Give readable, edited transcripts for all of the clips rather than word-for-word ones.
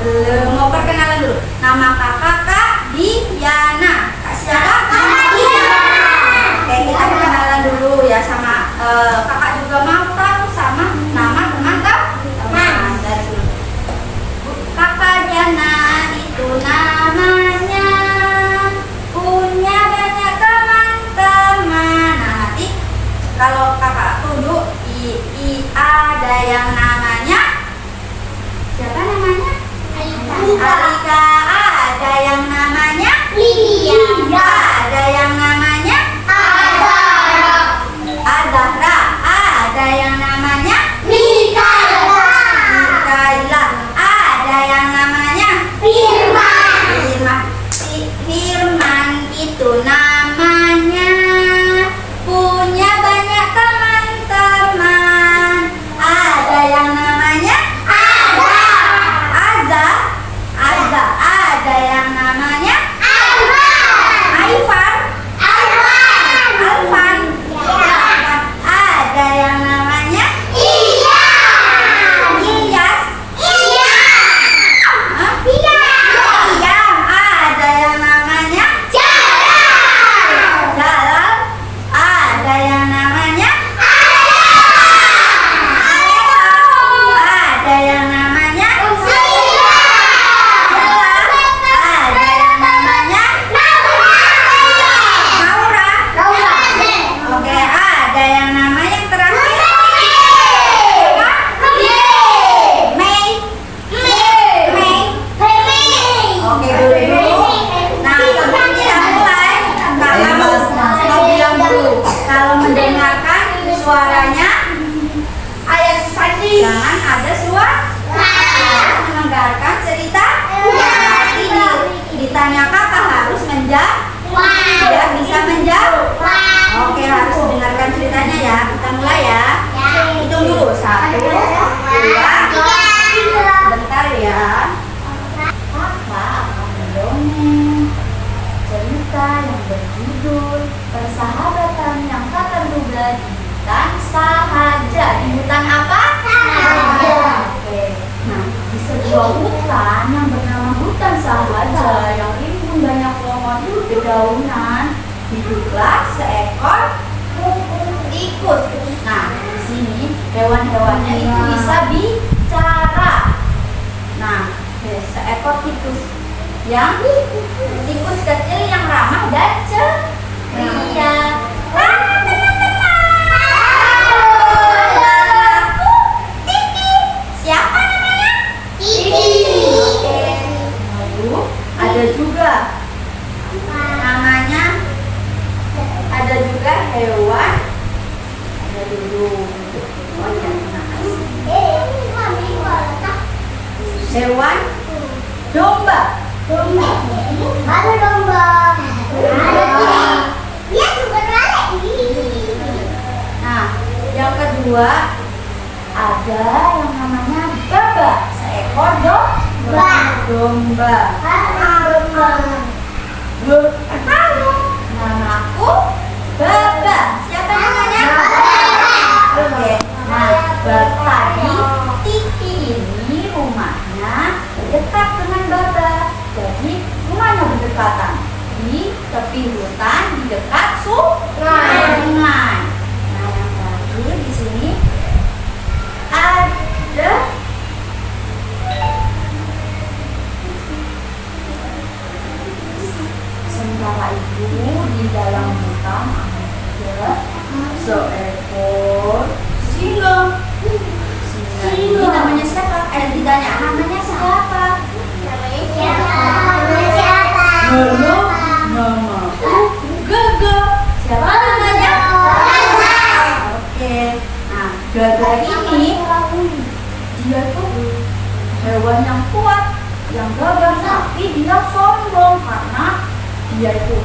Belum, mau perkenalan dulu. Nama kakak Kak Diana. Kak siapa? Kak Diana. Oke, kita perkenalan dulu ya sama kakak juga mau tahu sama nama teman-teman. Dari dulu. Kakak Diana itu namanya punya banyak teman-teman. Nah, nanti kalau kakak tunjuk ada yang namanya siapa namanya? Alika. Ada yang namanya Lydia. Ada yang namanya Azahra. Ada yang namanya Mikaela. Ada yang namanya Firman. Firman itu namanya punya banyak teman-teman. Ada yang namanya Aza. Ada yang namanya Alvan. Ada yang namanya Ilyas. Ada yang namanya Jalal. Ada yang namanya ada yang namanya ada yang namanya Maura. Oke, ada yang namanya yang terakhir Mei. Oke, dulu. Nah, sebelum kita mulai, kakak mau bilang dulu, kalau mendengarkan suaranya jangan ada suara. Harus mendengarkan cerita. Nanti ditanya kakak harus menjawab. Ya, bisa menjawab. Oke, harus mendengarkan ceritanya ya. Kita mulai ya. Hitung dulu. 1, 2, 3. Bentar ya. Kakak akan mendongeng cerita yang berjudul Persahabatan yang tak terduga di hutan sahaja. Di hutan apa? Sahaja. Oke. Nah, di sebuah hutan yang bernama hutan sahaja yang rimbun banyak pohon dedaunan, hiduplah seekor tikus. Nah, di sini hewan-hewannya itu bisa bicara. Nah, seekor tikus yang tikus kecil yang ramah dan ceria. Siapa namanya? Titi. Oke. Lalu ada juga namanya, ada juga hewan. Ada dulu. Hewan domba. Ada domba. Dia juga Nah, yang kedua ada yang namanya baba, seekor domba. Halo, namaku Baba. Siapa namanya? Oke. Nah, tadi Titi ini rumahnya dekat dengan Baba. Jadi rumahnya berdekatan di tepi hutan di dekat sungai. Nah, yang terakhir di sini ada sementara itu di dalam hutan ada seekor singa. Ini namanya siapa? Ditanya namanya siapa? Halo, namaku Gaga. Siapa namanya? Oke. Nah, Gaga ini dia tuh hewan yang kuat, yang gagah, tapi dia sombong karena dia itu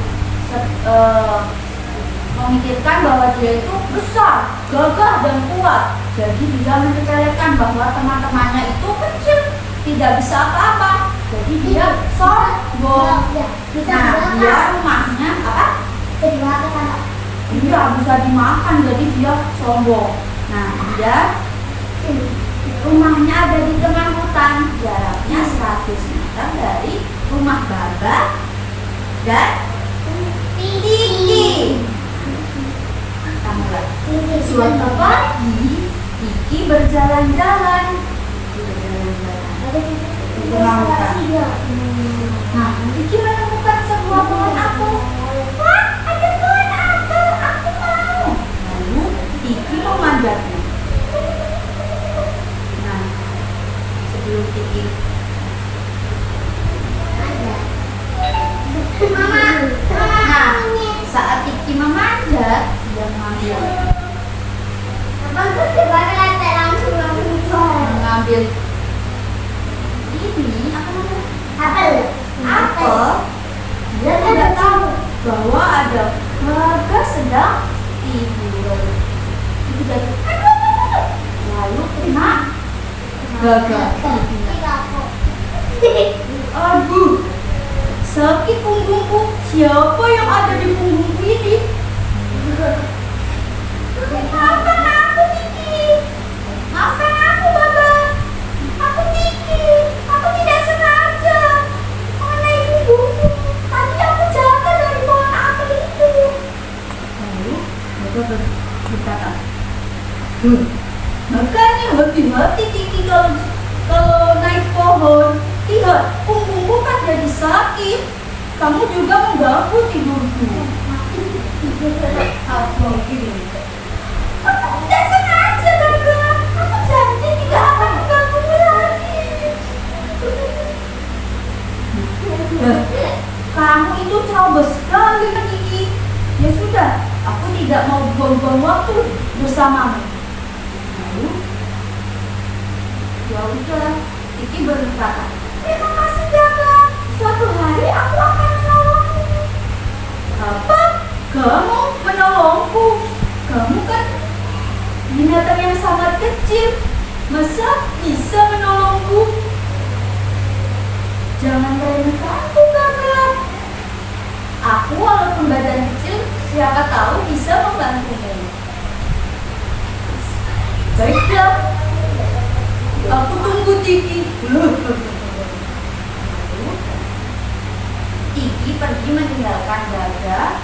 memikirkan bahwa dia itu besar, gagah dan kuat. Jadi dia menyepelekan bahwa teman-temannya itu kecil, tidak bisa apa-apa. Jadi dia sombong. Nah, dia rumahnya apa? Iya, bisa dimakan. Jadi dia sombong. Nah, dia rumahnya ada di tengah hutan, jaraknya 100 Baba dan Tiki. Kamu lihat. Suatu pagi, Tiki berjalan-jalan. Nah, Tiki menemukan sebuah pohon apel. Wah, ada pohon apel, aku mau. Lalu Tiki memanjatnya. Nah, sebelum Tiki nah, saat Tiki memanjat, dia mengambil ini apa namanya? Apel. Dia tidak tahu bahwa ada keluarga sedang tidur. Itu jadi lalu kena gagal. Aduh, sakit punggungku. Siapa yang ada di punggungku ini? Maafkan aku, Tiki. Maafkan aku, Baba. Aku Tiki. Aku tidak sengaja mengenai punggungmu. Tadi aku jatuh dari pohon apel itu. Lalu Baba berkata, makanya hati-hati Tiki kalau naik pohon. Lihat, punggungku kan jadi sakit. Kamu juga mengganggu tidurku. Aku tidak sengaja, Baba. Aku janji tidak akan mengganggumu lagi. Kamu itu ceroboh sekali, Tiki. Ya sudah, aku tidak mau buang-buang waktu bersamamu. Lalu, ya udah, Tiki berkata, terima kasih, Baba. Suatu hari aku akan menolongmu. Apa? Kamu menolongku? Kamu kan binatang yang sangat kecil. Masa bisa menolongku? Jangan remehkanku, Baba. Aku walaupun badan kecil, siapa tahu bisa membantumu. Baiklah. Aku tunggu, Tiki. Tiki pergi meninggalkan Gaga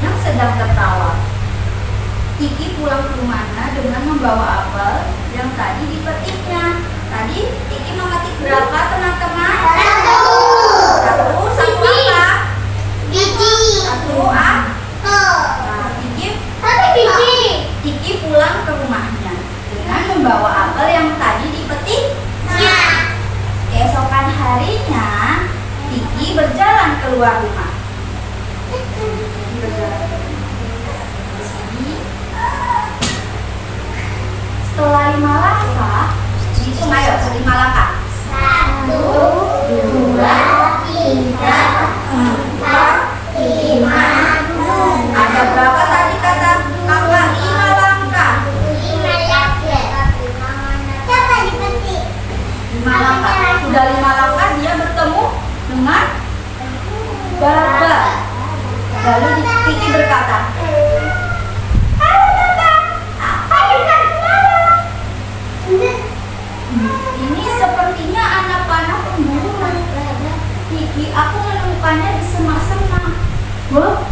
yang sedang tertawa. Tiki pulang ke rumahnya dengan membawa apel yang tadi dipetiknya. Tadi Tiki memetik berapa, teman-teman? Satu apa? Satu Nah, Tiki pulang ke rumahnya dengan membawa apel yang tadi dipetiknya. Keesokan harinya, Tiki berjalan keluar rumah. Setelah 5 langkah, hitung ayo, 5 langkah. 1, 2, 3, 4, 5. Ada berapa tadi kata kakak? 5 langkah. 5 langkah. Sudah 5 langkah dia bertemu dengan Baba. Lalu Tiki berkata, halo Baba, apa yang kemarin? Ini sepertinya anak panah pemburu. Tiki, aku menemukannya di semak-semak. Wah,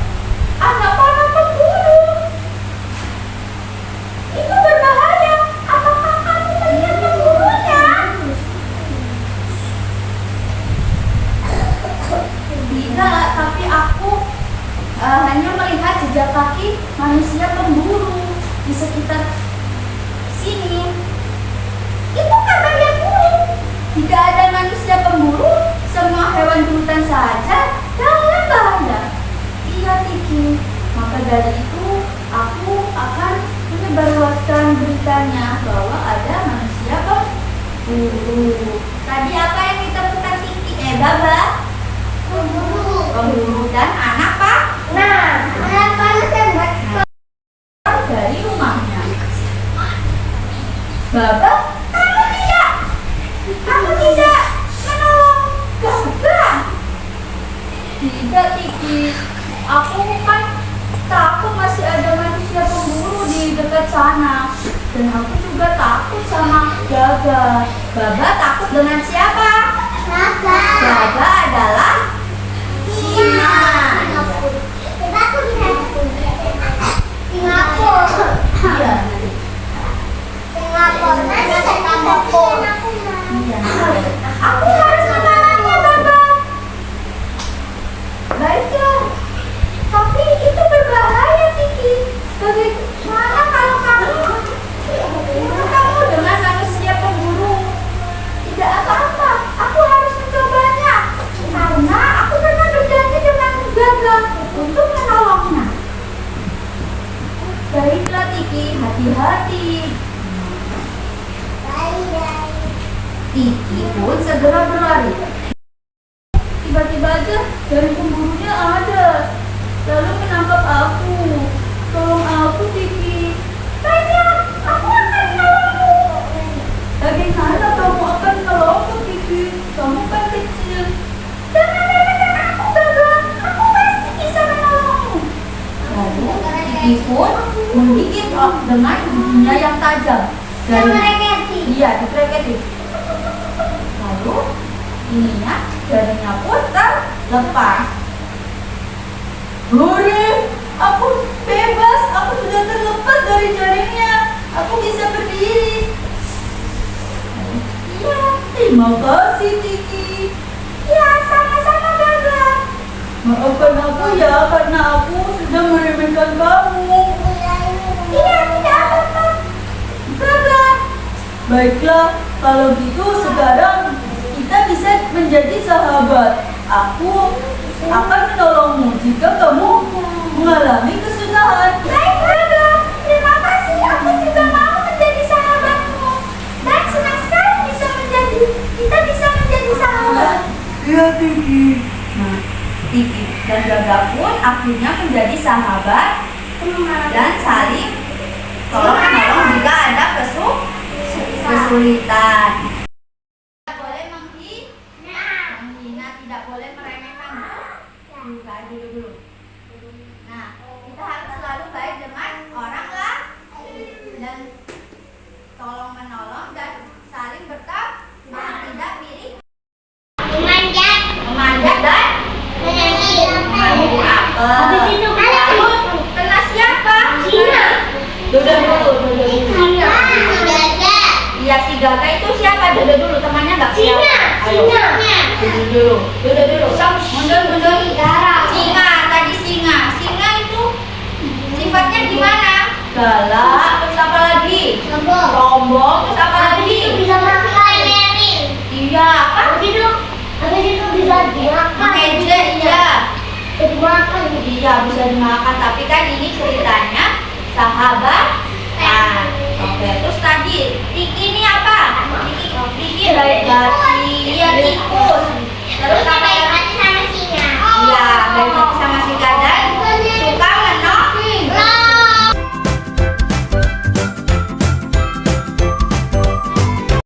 anak panah pemburu. Itu berbahaya. Apakah kamu melihat pemburunya? Tidak, tapi aku hanya melihat jejak kaki manusia pemburu di sekitar sini. Itu kabar yang buruk. Tidak ada manusia pemburu, semua hewan di hutan saja dalam bahaya. Iya, Tiki. Maka dari itu aku akan menyebarluaskan beritanya bahwa ada manusia pemburu. Tadi apa yang ditemukan Tiki? Baba? Pemburu dan anak Pak? anak panas yang buat Dari rumahnya. Baba, kamu tidak menolong Gaga. Tidak, Tiki. Aku kan takut masih ada manusia pemburu di dekat sana. Dan aku juga takut sama Gaga. Baba takut dengan siapa? Gagak adalah singa. Iya. Iya. Aku harus mengalahnya, Baba. Baiklah. Tapi itu berbahaya, Tiki. Bagaimana kalau kamu dengan manusia pemburu? Tidak apa-apa. Aku harus mencobanya. Karena aku pernah berjanji dengan Gagak untuk menolongnya. Baiklah, Tiki. Hati-hati. Tiki pun segera berlari. Tiba-tiba aja dari pemburunya ada, lalu menangkap aku. Tolong aku, Tiki. Baiklah, aku akan menolongmu. Bagaimana kamu akan menolongku, Tiki? Kamu kan kecil. Jangan aku, Gagak. Aku pasti bisa menolongmu. Lalu Tiki pun menggigit dengan giginya yang tajam. Iya, dikreketi. Lalu ininya jaringnya pun terlepas. Hore, aku bebas. Aku sudah terlepas dari jaringnya. Aku bisa berdiri. Iya, terima kasih, Tiki. Ya, sama-sama, Gagak. Maafkan aku ya, karena aku sudah meremehkan kamu. Iya, tidak apa-apa, Gagak. Baiklah, kalau gitu sekarang kita bisa menjadi sahabat. Aku akan menolongmu jika kamu mengalami kesusahan. Baik, Gagak. Terima kasih. Aku juga mau menjadi sahabatmu. Dan senang sekali kita bisa menjadi sahabat. Iya, Tiki. Nah, Tiki dan Gagak pun akhirnya menjadi sahabat dan saling tolong menolong jika ada kesulitan. Tidak boleh menghina, tidak boleh meremehkan. Dulu. Nah, kita harus selalu baik dengan orang lain dan tolong menolong dan saling bertanggung dan tidak pilih memanjat dan mengambil apel. Lalu kena siapa? Dulu. Iya, si Gagak itu siapa? Dulu temannya nggak siapa? Dulu. Mundur. Singa itu sifatnya gimana? Galak. Terus apa lagi? Sombong. Terus apa lagi? Iya, apa? Mengejek, iya. Iya, bisa dimakan. Tapi kan ini ceritanya sahabat. Nah, oke. Terus tadi Tiki ini apa? Tiki baik hati. Iya, tikus.